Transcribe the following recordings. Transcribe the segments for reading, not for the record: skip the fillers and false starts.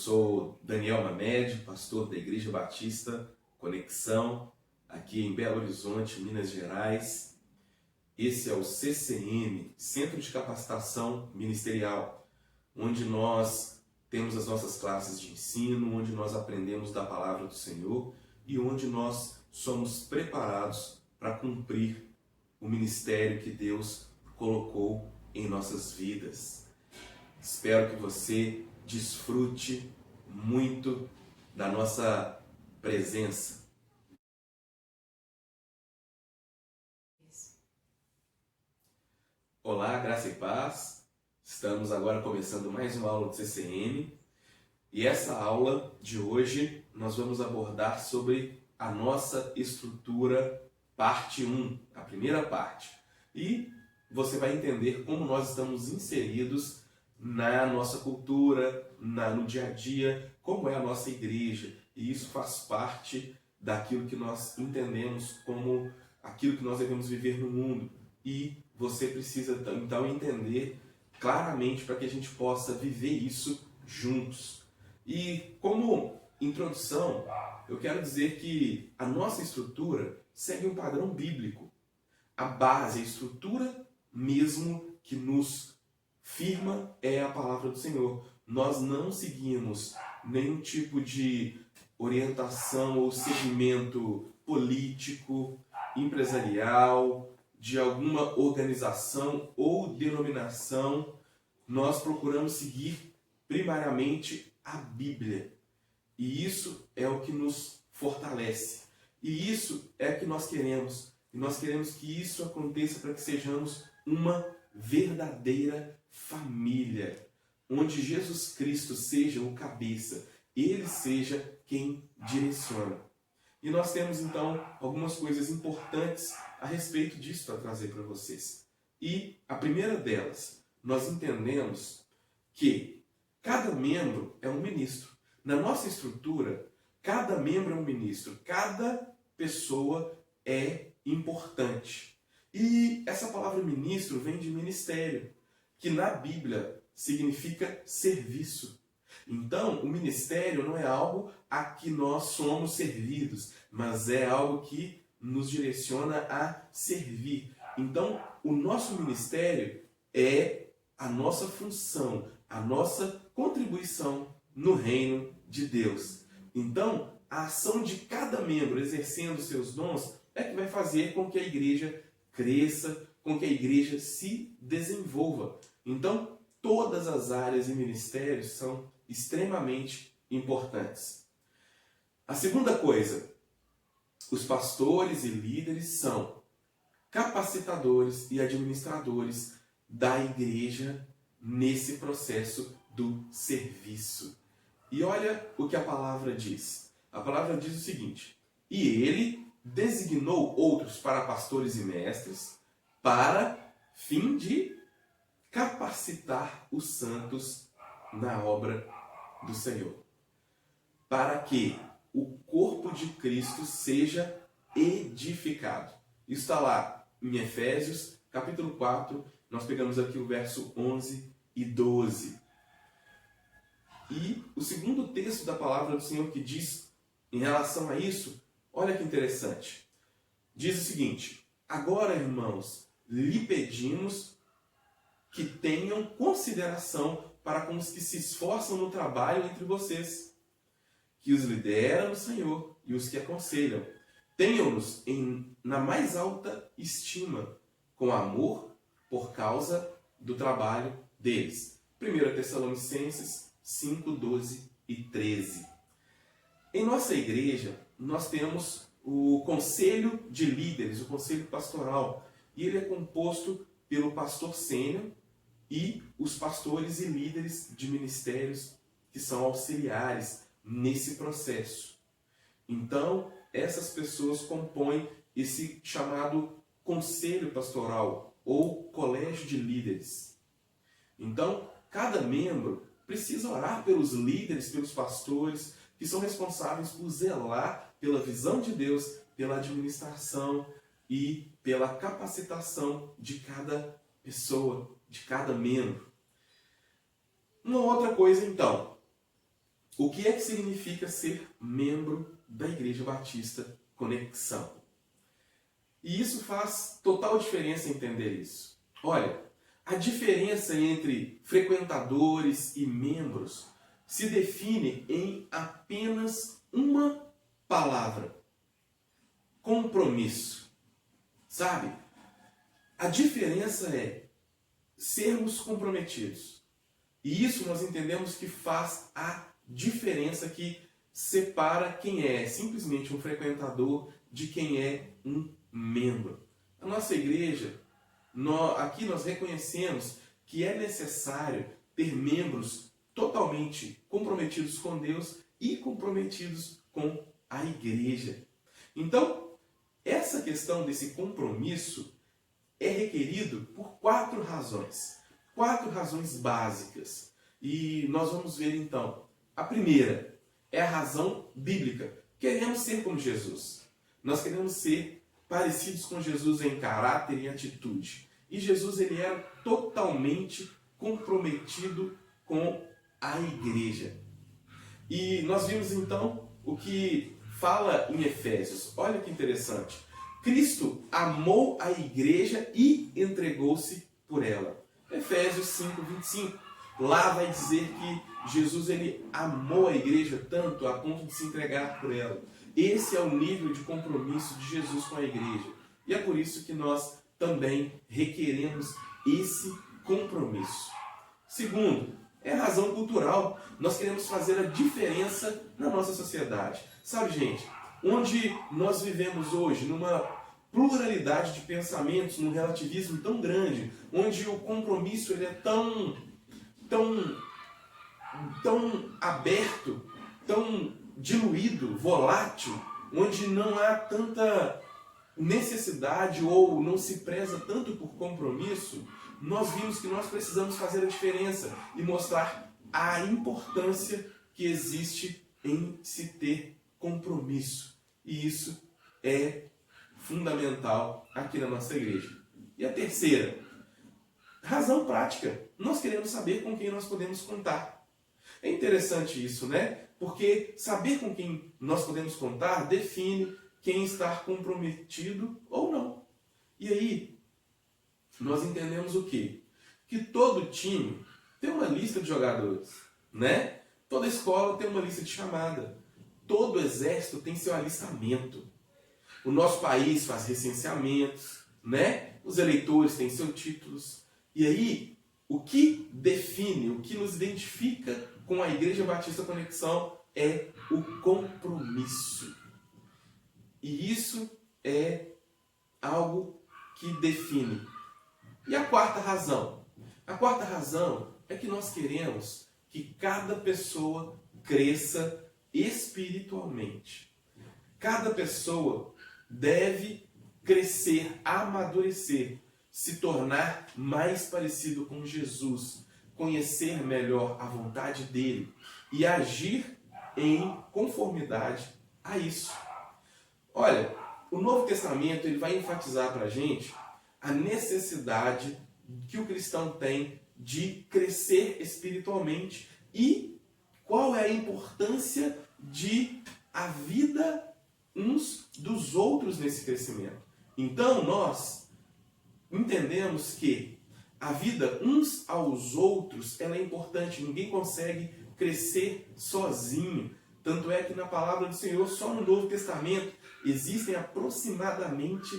sou Daniel Mamed, pastor da Igreja Batista Conexão, aqui em Belo Horizonte, Minas Gerais. Esse é o CCM, Centro de Capacitação Ministerial, onde nós temos as nossas classes de ensino, onde nós aprendemos da Palavra do Senhor e onde nós somos preparados para cumprir o ministério que Deus colocou em nossas vidas. Espero que você desfrute muito da nossa presença. Olá, graça e paz. Estamos agora começando mais uma aula do CCM. E essa aula de hoje nós vamos abordar sobre a nossa estrutura parte 1, a primeira parte. E você vai entender como nós estamos inseridos na nossa cultura, no dia a dia, como é a nossa igreja. E isso faz parte daquilo que nós entendemos como aquilo que nós devemos viver no mundo. E você precisa então entender claramente para que a gente possa viver isso juntos. E como introdução, eu quero dizer que a nossa estrutura segue um padrão bíblico. A base, a estrutura mesmo que nos firma é a palavra do Senhor. Nós não seguimos nenhum tipo de orientação ou segmento político, empresarial, de alguma organização ou denominação. Nós procuramos seguir primariamente a Bíblia. E isso é o que nos fortalece. E isso é o que nós queremos. E nós queremos que isso aconteça para que sejamos uma verdadeira família, onde Jesus Cristo seja o cabeça, Ele seja quem direciona. E nós temos então algumas coisas importantes a respeito disso para trazer para vocês. E a primeira delas, nós entendemos que cada membro é um ministro. Na nossa estrutura, cada membro é um ministro, cada pessoa é importante. E essa palavra ministro vem de ministério, que na Bíblia significa serviço. Então, o ministério não é algo a que nós somos servidos, mas é algo que nos direciona a servir. Então, o nosso ministério é a nossa função, a nossa contribuição no reino de Deus. Então, a ação de cada membro exercendo seus dons é que vai fazer com que a igreja cresça, com que a igreja se desenvolva. Então, todas as áreas e ministérios são extremamente importantes. A segunda coisa, os pastores e líderes são capacitadores e administradores da igreja nesse processo do serviço. E olha o que a palavra diz. A palavra diz o seguinte: e ele designou outros para pastores e mestres, para fim de capacitar os santos na obra do Senhor, para que o corpo de Cristo seja edificado. Isso está lá em Efésios, capítulo 4, nós pegamos aqui o verso 11 e 12. E o segundo texto da palavra do Senhor que diz em relação a isso, olha que interessante. Diz o seguinte: agora, irmãos, lhe pedimos que tenham consideração para com os que se esforçam no trabalho entre vocês, que os lideram no Senhor e os que aconselham. Tenham-nos na mais alta estima, com amor por causa do trabalho deles. 1 Tessalonicenses 5, 12 e 13. Em nossa igreja, nós temos o conselho de líderes, o conselho pastoral, e ele é composto pelo pastor sênior e os pastores e líderes de ministérios que são auxiliares nesse processo. Então, essas pessoas compõem esse chamado conselho pastoral ou colégio de líderes. Então, cada membro precisa orar pelos líderes, pelos pastores, que são responsáveis por zelar pela visão de Deus, pela administração e pela capacitação de cada pessoa, de cada membro. Uma outra coisa então, o que é que significa ser membro da Igreja Batista Conexão. E isso faz total diferença entender isso. Olha, a diferença entre frequentadores e membros se define em apenas uma palavra: compromisso. Sabe? A diferença é sermos comprometidos. E isso nós entendemos que faz a diferença, que separa quem é simplesmente um frequentador de quem é um membro. A nossa igreja, aqui nós reconhecemos que é necessário ter membros totalmente comprometidos com Deus e comprometidos com a igreja. Então, essa questão desse compromisso é requerido por 4 razões. 4 razões básicas. E nós vamos ver então. A primeira é a razão bíblica. Queremos ser como Jesus. Nós queremos ser parecidos com Jesus em caráter e atitude. E Jesus, ele era totalmente comprometido com a igreja. E nós vimos então o que fala em Efésios. Olha que interessante. Cristo amou a igreja e entregou-se por ela. Efésios 5:25. Lá vai dizer que Jesus, ele amou a igreja tanto a ponto de se entregar por ela. Esse é o nível de compromisso de Jesus com a igreja. E é por isso que nós também requeremos esse compromisso. Segundo, é razão cultural. Nós queremos fazer a diferença na nossa sociedade. Sabe, gente, onde nós vivemos hoje, numa pluralidade de pensamentos, num relativismo tão grande, onde o compromisso ele é tão aberto, tão diluído, volátil, onde não há tanta necessidade ou não se preza tanto por compromisso, nós vimos que nós precisamos fazer a diferença e mostrar a importância que existe em se ter compromisso. E isso é fundamental aqui na nossa igreja. E a terceira, razão prática. Nós queremos saber com quem nós podemos contar. É interessante isso, né? Porque saber com quem nós podemos contar define quem está comprometido ou não. E aí, nós entendemos o quê? Que todo time tem uma lista de jogadores, né? Toda escola tem uma lista de chamada. Todo exército tem seu alistamento. O nosso país faz recenseamentos, né? Os eleitores têm seus títulos. E aí, o que define, o que nos identifica com a Igreja Batista Conexão é o compromisso. E isso é algo que define. E a quarta razão? A quarta razão é que nós queremos que cada pessoa cresça espiritualmente. Cada pessoa deve crescer, amadurecer, se tornar mais parecido com Jesus, conhecer melhor a vontade dele e agir em conformidade a isso. Olha, o Novo Testamento ele vai enfatizar para a gente a necessidade que o cristão tem de crescer espiritualmente e qual é a importância de a vida uns dos outros nesse crescimento. Então nós entendemos que a vida uns aos outros ela é importante, ninguém consegue crescer sozinho. Tanto é que na palavra do Senhor, só no Novo Testamento, existem aproximadamente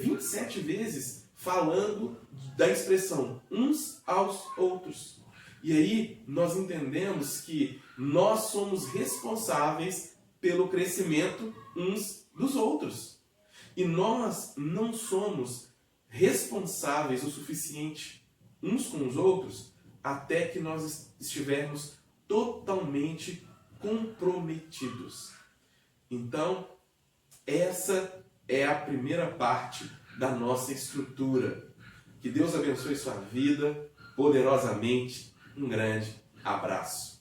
27 vezes falando da expressão uns aos outros. E aí nós entendemos que nós somos responsáveis pelo crescimento uns dos outros. E nós não somos responsáveis o suficiente uns com os outros até que nós estivermos totalmente comprometidos. Então, essa é a primeira parte da nossa estrutura. Que Deus abençoe sua vida poderosamente. Um grande abraço.